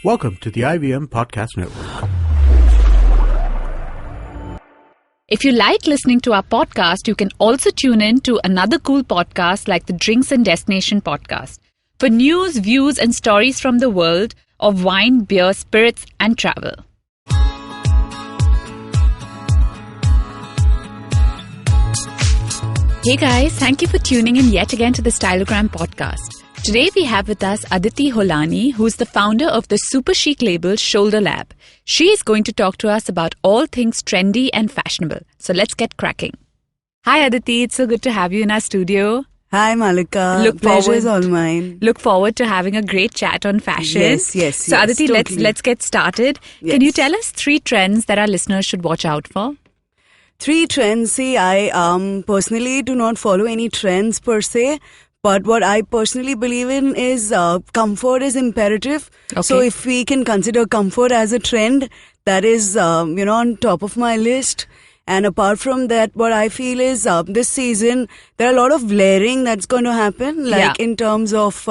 Welcome to the IVM Podcast Network. If you like listening to our podcast, you can also tune in to another cool podcast like the Drinks and Destination podcast for news, views, and stories from the world of wine, beer, spirits, and travel. Hey guys, thank you for tuning in yet again to the Styleogram podcast. Today we have with us Aditi Holani, who's the founder of the super chic label Shoulder Lab. She is going to talk to us about all things trendy and fashionable. So let's get cracking. Hi Aditi, it's so good to have you in our studio. Hi Malika, pleasure is all mine. Look forward to having a great chat on fashion. Yes. So Aditi, totally. let's get started. Yes. Can you tell us 3 trends that our listeners should watch out for? 3 trends. See, I personally do not follow any trends per se. But what I personally believe in is comfort is imperative. Okay. So if we can consider comfort as a trend, that is, on top of my list. And apart from that, what I feel is this season, there are a lot of layering that's going to happen. Like in terms of,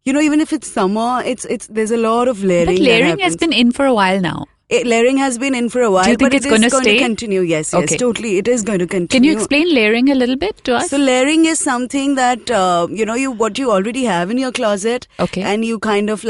even if it's summer, there's a lot of layering. But layering has been in for a while now. Layering has been in for a while, Do you think but it's it is going to going stay? to continue. Yes, Okay. totally. It is going to continue. Can you explain layering a little bit to us? So layering is something that, what you already have in your closet. Okay. And you kind of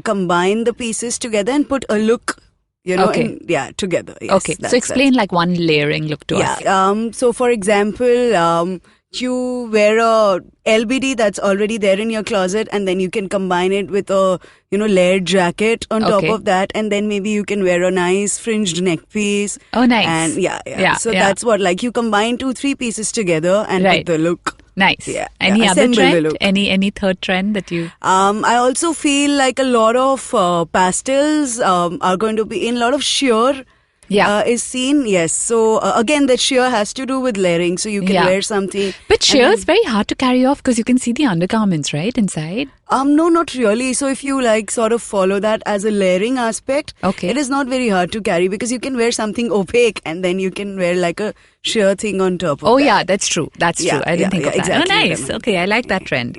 combine the pieces together and put a look, Okay. together. Yes, Okay, so explain like one layering look to us. So for example, you wear a LBD that's already there in your closet, and then you can combine it with a layered jacket on top Okay. of that, and then maybe you can wear a nice fringed neck piece. Oh, nice. And so that's what, you combine 2-3 pieces together and Right. put the look. Nice. Yeah, Any other assemble the trend? look. Any third trend that you... I also feel like a lot of pastels are going to be in. A lot of sheer is seen. Yes. So again, that sheer has to do with layering. So you can wear something. But sheer is very hard to carry off because you can see the undergarments, right, inside? No, not really. So if you sort of follow that as a layering aspect, Okay. it is not very hard to carry because you can wear something opaque and then you can wear a sheer thing on top of Oh, that. yeah, that's true. That's true. I didn't think of that. exactly. Oh, nice. Okay, I like that trend.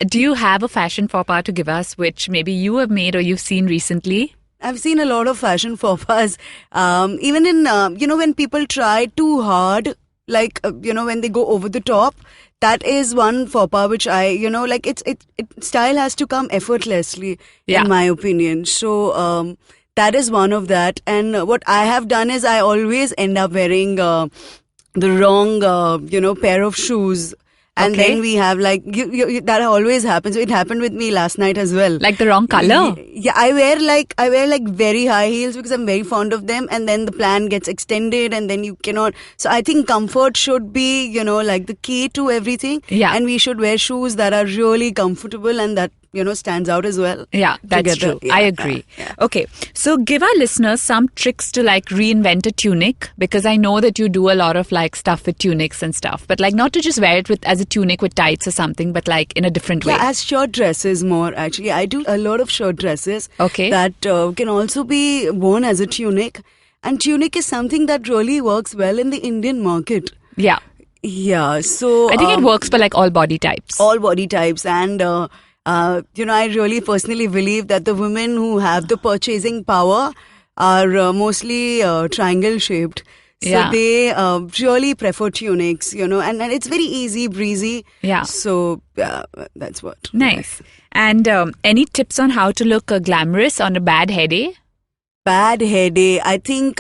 Do you have a fashion faux pas to give us, which maybe you have made or you've seen recently? I've seen a lot of fashion faux pas. Even in, when people try too hard, when they go over the top, that is one faux pas which style has to come effortlessly, in my opinion. So, that is one of that. And what I have done is I always end up wearing the wrong, pair of shoes. And Okay. then we have that always happens. So it happened with me last night as well. Like the wrong color? Yeah, I wear very high heels because I'm very fond of them, and then the plan gets extended, and then you cannot. So I think comfort should be, the key to everything. Yeah. And we should wear shoes that are really comfortable and that stands out as well. Yeah, that's together. true. I agree. Okay, so give our listeners some tricks to reinvent a tunic, because I know that you do a lot of stuff with tunics and stuff, but not to just wear it as a tunic with tights or something, but in a different way. Yeah, as shirt dresses more actually. I do a lot of shirt dresses. Okay. That can also be worn as a tunic, and tunic is something that really works well in the Indian market. Yeah. Yeah, so I think it works for all body types. all body types, and I really personally believe that the women who have the purchasing power are mostly triangle shaped. So they really prefer tunics, and it's very easy, breezy. Yeah. So that's what. Nice. And any tips on how to look glamorous on a bad hair day? Bad hair day. I think,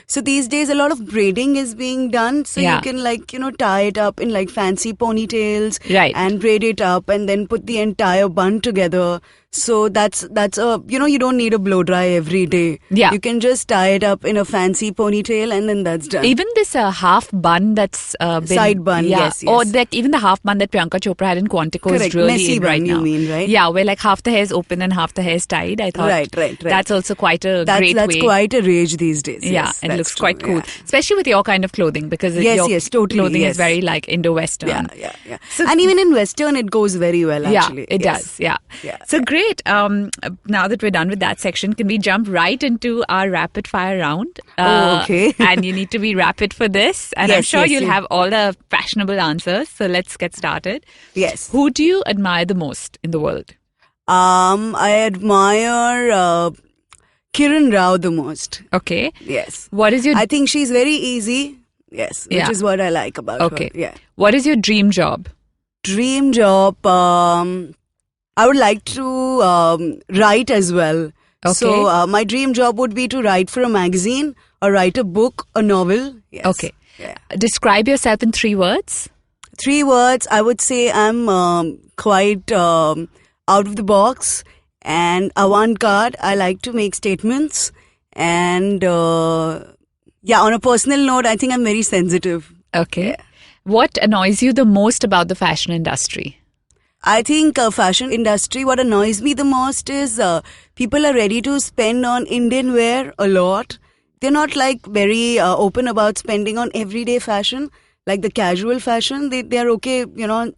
so these days a lot of braiding is being done. So Yeah. you can tie it up in fancy ponytails. Right. And braid it up and then put the entire bun together. So that's you don't need a blow dry every day. Yeah. You can just tie it up in a fancy ponytail and then that's done. Even this half bun that's been... Side bun, yes. Or even the half bun that Priyanka Chopra had in Quantico is Correct. really Messy in right bun, now. you mean, right? Yeah, where half the hair is open and half the hair is tied. I thought Right. that's also quite a great That's way. quite a rage these days. Yeah, Yes, and it that's looks true, quite cool. yeah. Especially with your kind of clothing, because your totally, clothing yes. is very Indo-Western. Yeah. So- And even in Western, it goes very well, actually. Yeah, it does. Yeah. So great. Now that we're done with that section, can we jump right into our rapid fire round? Okay. And you need to be rapid for this. And I'm Yes, sure yes, you'll yes. have all the fashionable answers. So let's get started. Yes. Who do you admire the most in the world? I admire Kiran Rao the most. Okay. Yes. What is your... I think she's very easy. Yes, which is what I like about her. Yeah. What is your dream job? Dream job, I would like to write as well. Okay. So my dream job would be to write for a magazine or write a book, a novel. Yes. Okay. Yeah. Describe yourself in 3 words. 3 words, I would say I'm quite out of the box and avant-garde. I like to make statements and on a personal note, I think I'm very sensitive. Okay. Yeah. What annoys you the most about the fashion industry? I think fashion industry, what annoys me the most is people are ready to spend on Indian wear a lot. They're not like very open about spending on everyday fashion, like the casual fashion. They are okay,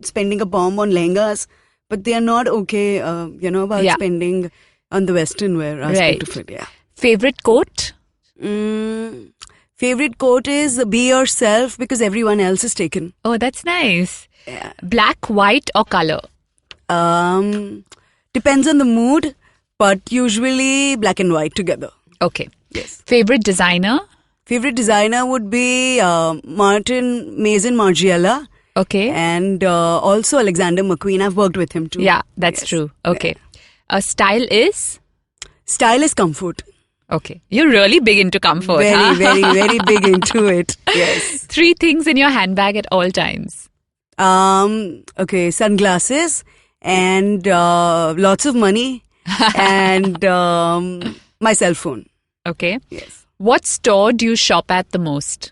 spending a bomb on lehengas, but they are not okay, about spending on the Western wear aspect of it. Yeah. Favorite quote? Favorite quote is be yourself because everyone else is taken. Oh, that's nice. Yeah. Black, white or color? Depends on the mood, but usually black and white together. Okay. Yes. Favorite designer? Favorite designer would be Martin Mason Margiela. Okay. And also Alexander McQueen. I've worked with him too. Yeah, that's true. Okay. Style is? Style is comfort. Okay. You're really big into comfort, very big into it. Yes. 3 things in your handbag at all times. Okay, sunglasses and lots of money and my cell phone. Okay. Yes. What store do you shop at the most?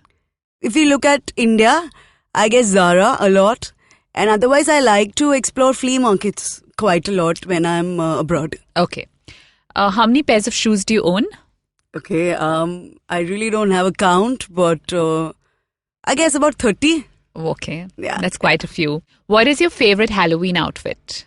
If you look at India, I guess Zara a lot. And otherwise, I like to explore flea markets quite a lot when I'm abroad. Okay. How many pairs of shoes do you own? Okay, I really don't have a count, but I guess about 30. Okay. Yeah. That's quite a few. What is your favorite Halloween outfit?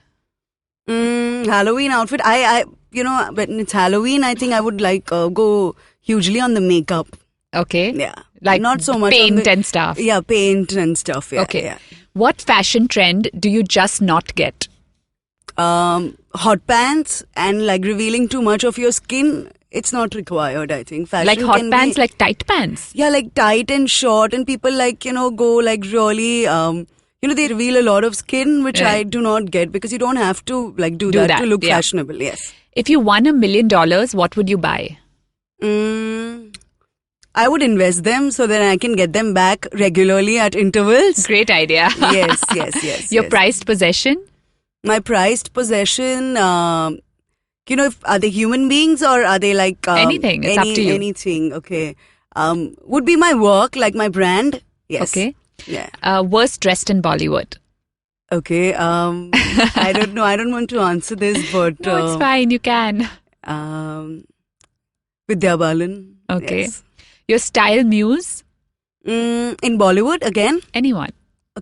Halloween outfit. When it's Halloween, I think I would go hugely on the makeup. Okay. Yeah. Like not so much paint and stuff. Yeah, paint and stuff. Yeah, okay. Yeah. What fashion trend do you just not get? Hot pants and revealing too much of your skin. It's not required, I think. Fashion like hot pants, like tight pants? Yeah, like tight and short, and people go really, they reveal a lot of skin, which I do not get because you don't have to do that to look fashionable. Yes. If you won $1 million, what would you buy? I would invest them so that I can get them back regularly at intervals. Great idea. Yes. Your prized possession? My prized possession, are they human beings or are they anything? It's up to you. Anything, okay. Would be my work, like my brand. Yes. Okay. Yeah. Worst dressed in Bollywood? Okay. I don't know. I don't want to answer this, but no, it's fine. You can. Vidya Balan. Okay. Yes. Your style muse? In Bollywood, again? Anyone.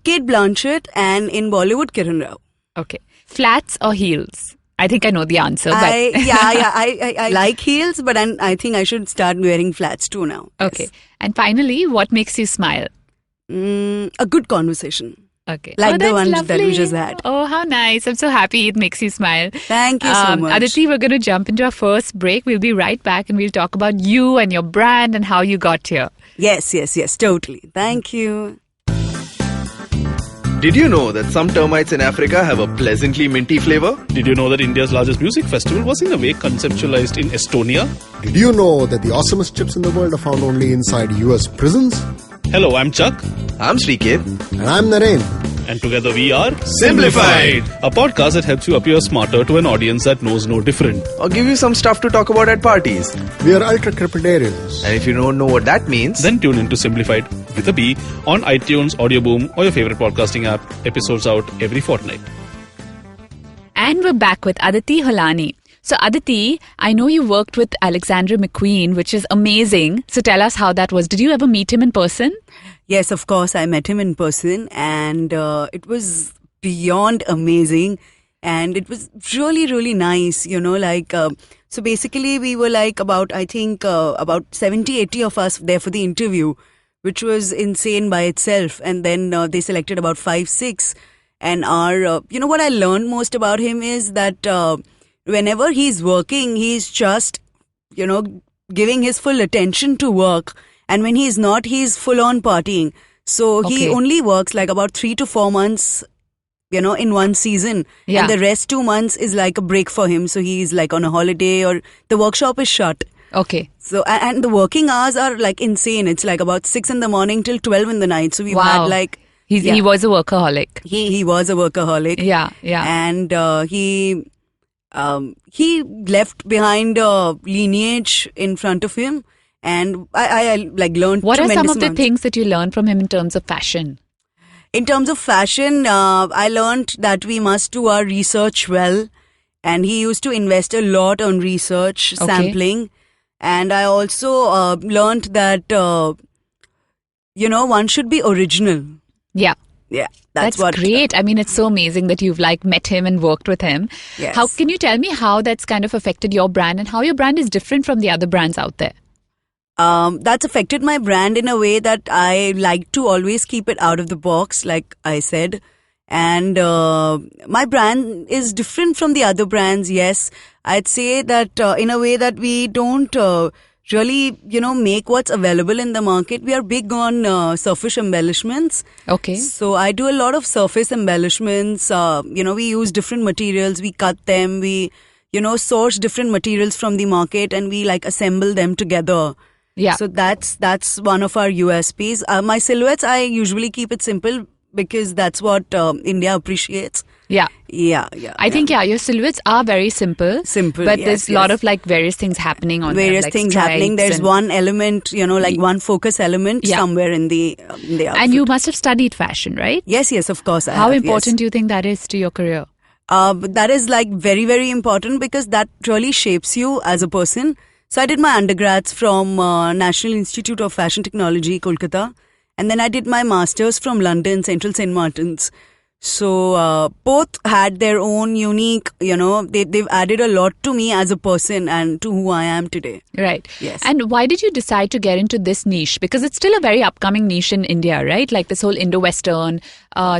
Kate Blanchett, and in Bollywood, Kiran Rao. Okay. Flats or heels? I think I know the answer. I like heels, but I think I should start wearing flats too now. Okay. Yes. And finally, what makes you smile? A good conversation. Okay. Like the one lovely. that we just had. Oh, how nice. I'm so happy it makes you smile. Thank you so much. Aditi, we're going to jump into our first break. We'll be right back and we'll talk about you and your brand and how you got here. Yes, totally. Thank you. Did you know that some termites in Africa have a pleasantly minty flavor? Did you know that India's largest music festival was in a way conceptualized in Estonia? Did you know that the awesomest chips in the world are found only inside US prisons? Hello, I'm Chuck. I'm Sriket. And I'm Naren. And together we are Simplified, a podcast that helps you appear smarter to an audience that knows no different. Or give you some stuff to talk about at parties. We are ultra-crepidarians. And if you don't know what that means, then tune into Simplified with a B on iTunes, Audioboom, or your favorite podcasting app. Episodes out every fortnight. And we're back with Aditi Holani. So Aditi, I know you worked with Alexander McQueen, which is amazing. So tell us how that was. Did you ever meet him in person? Yes, of course. I met him in person and it was beyond amazing. And it was really, really nice, so basically we were about 70, 80 of us there for the interview, which was insane by itself. And then they selected about 5, 6. And what I learned most about him is that whenever he's working, he's just, giving his full attention to work. And when he's not, he's full on partying. So he only works like about 3 to 4 months, in one season. Yeah. And the rest 2 months is like a break for him. So he's like on a holiday or the workshop is shut. Okay. So, and the working hours are like insane. It's like about 6 in the morning till 12 in the night. So we've had like... He was a workaholic. He was a workaholic. Yeah. And he left behind a lineage in front of him. And I like learned What are some of the amounts. things that you learned from him in terms of fashion? In terms of fashion, I learned that we must do our research well. And he used to invest a lot on research, sampling. And I also learned that, one should be original. Yeah. Yeah, That's what great. I mean, it's so amazing that you've met him and worked with him. Yes. How can you tell me how that's kind of affected your brand and how your brand is different from the other brands out there? That's affected my brand in a way that I like to always keep it out of the box, like I said. And my brand is different from the other brands, yes. I'd say that in a way that we don't really, make what's available in the market. We are big on surface embellishments. Okay. So I do a lot of surface embellishments. We use different materials. We cut them. We, source different materials from the market and we like assemble them together. Yeah. So that's one of our USPs. My silhouettes, I usually keep it simple because that's what India appreciates. Yeah. Yeah. I think, your silhouettes are very simple. Simple, But yes, there's a lot of various things happening on various them. things happening. There's one element, one focus element somewhere in the outfit. And you must have studied fashion, right? Yes, of course. How important do you think that is to your career? That is very, very important because that really shapes you as a person. So I did my undergrads from National Institute of Fashion Technology, Kolkata. And then I did my master's from London, Central St. Martin's. So both had their own unique, they've added a lot to me as a person and to who I am today. Right. Yes. And why did you decide to get into this niche? Because it's still a very upcoming niche in India, right? Like this whole Indo-Western,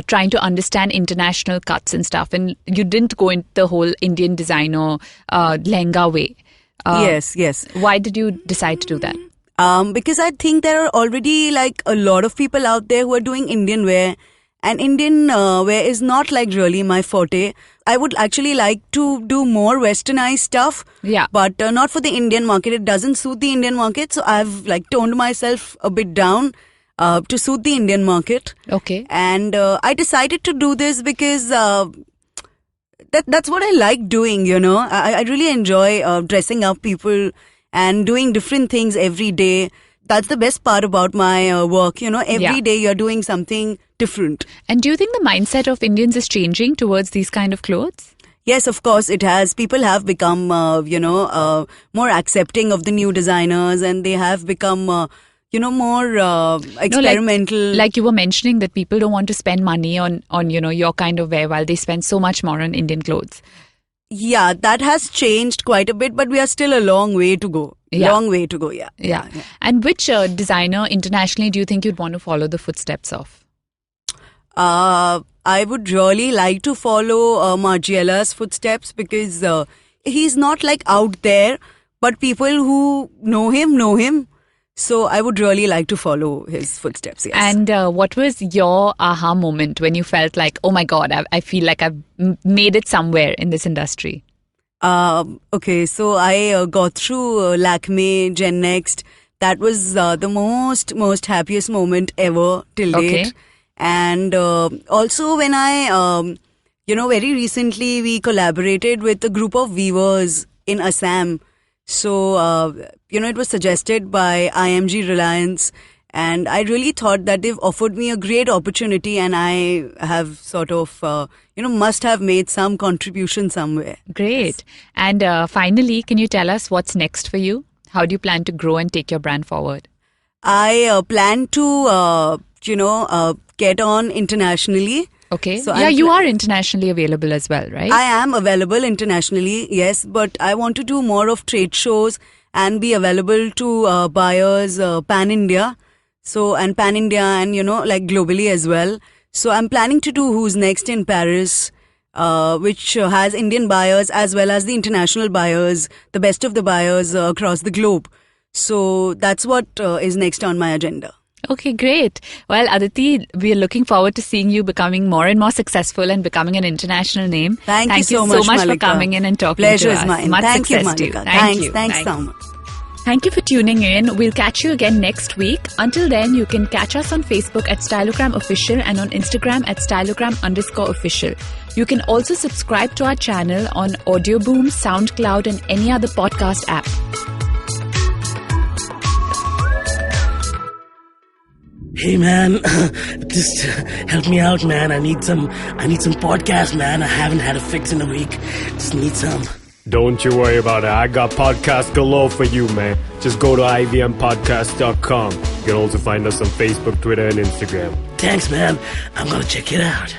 trying to understand international cuts and stuff. And you didn't go into the whole Indian designer lehenga way. Yes. Why did you decide to do that? Because I think there are already a lot of people out there who are doing Indian wear. And Indian wear is not really my forte. I would actually like to do more westernized stuff. Yeah. But not for the Indian market. It doesn't suit the Indian market. So I've toned myself a bit down to suit the Indian market. Okay. And I decided to do this because that's what I like doing, I really enjoy dressing up people and doing different things every day. That's the best part about my work, every day you're doing something different. And do you think the mindset of Indians is changing towards these kind of clothes? Yes, of course it has. People have become, more accepting of the new designers and they have become, more experimental. No, like you were mentioning that people don't want to spend money on your kind of wear while they spend so much more on Indian clothes. Yeah, that has changed quite a bit, but we are still a long way to go. Yeah. Long way to go, yeah. And which designer internationally do you think you'd want to follow the footsteps of? I would really like to follow Margiela's footsteps because he's not out there, but people who know him. So I would really like to follow his footsteps, yes. And what was your aha moment when you felt like, oh my God, I feel like I've made it somewhere in this industry? Okay, so I got through Lakme, Gen Next. That was the most happiest moment ever till date. And also when I, very recently we collaborated with a group of weavers in Assam. So, it was suggested by IMG Reliance and I really thought that they've offered me a great opportunity and I have sort of, must have made some contribution somewhere. Great. And finally, can you tell us what's next for you? How do you plan to grow and take your brand forward? I plan to, get on internationally. Okay. So you are internationally available as well, right? I am available internationally, yes, but I want to do more of trade shows and be available to buyers pan-India. So, and pan-India and, globally as well. So I'm planning to do Who's Next in Paris which has Indian buyers as well as the international buyers, the best of the buyers across the globe. So that's what is next on my agenda. Okay, great. Well, Aditi, we are looking forward to seeing you becoming more and more successful and becoming an international name. Thank you so much Malika. for coming in and talking Pleasure to us. is mine. Much Thank you, success to Malika. you. Thanks so much. Thank you for tuning in. We'll catch you again next week. Until then, you can catch us on Facebook at Styleogram Official and on Instagram at Styleogram_official. You can also subscribe to our channel on Audioboom, SoundCloud and any other podcast app. Hey man, just help me out, man. I need some podcast, man. I haven't had a fix in a week. Just need some. Don't you worry about it. I got podcasts galore for you, man. Just go to ivmpodcast.com. You can also find us on Facebook, Twitter, and Instagram. Thanks, man. I'm gonna check it out.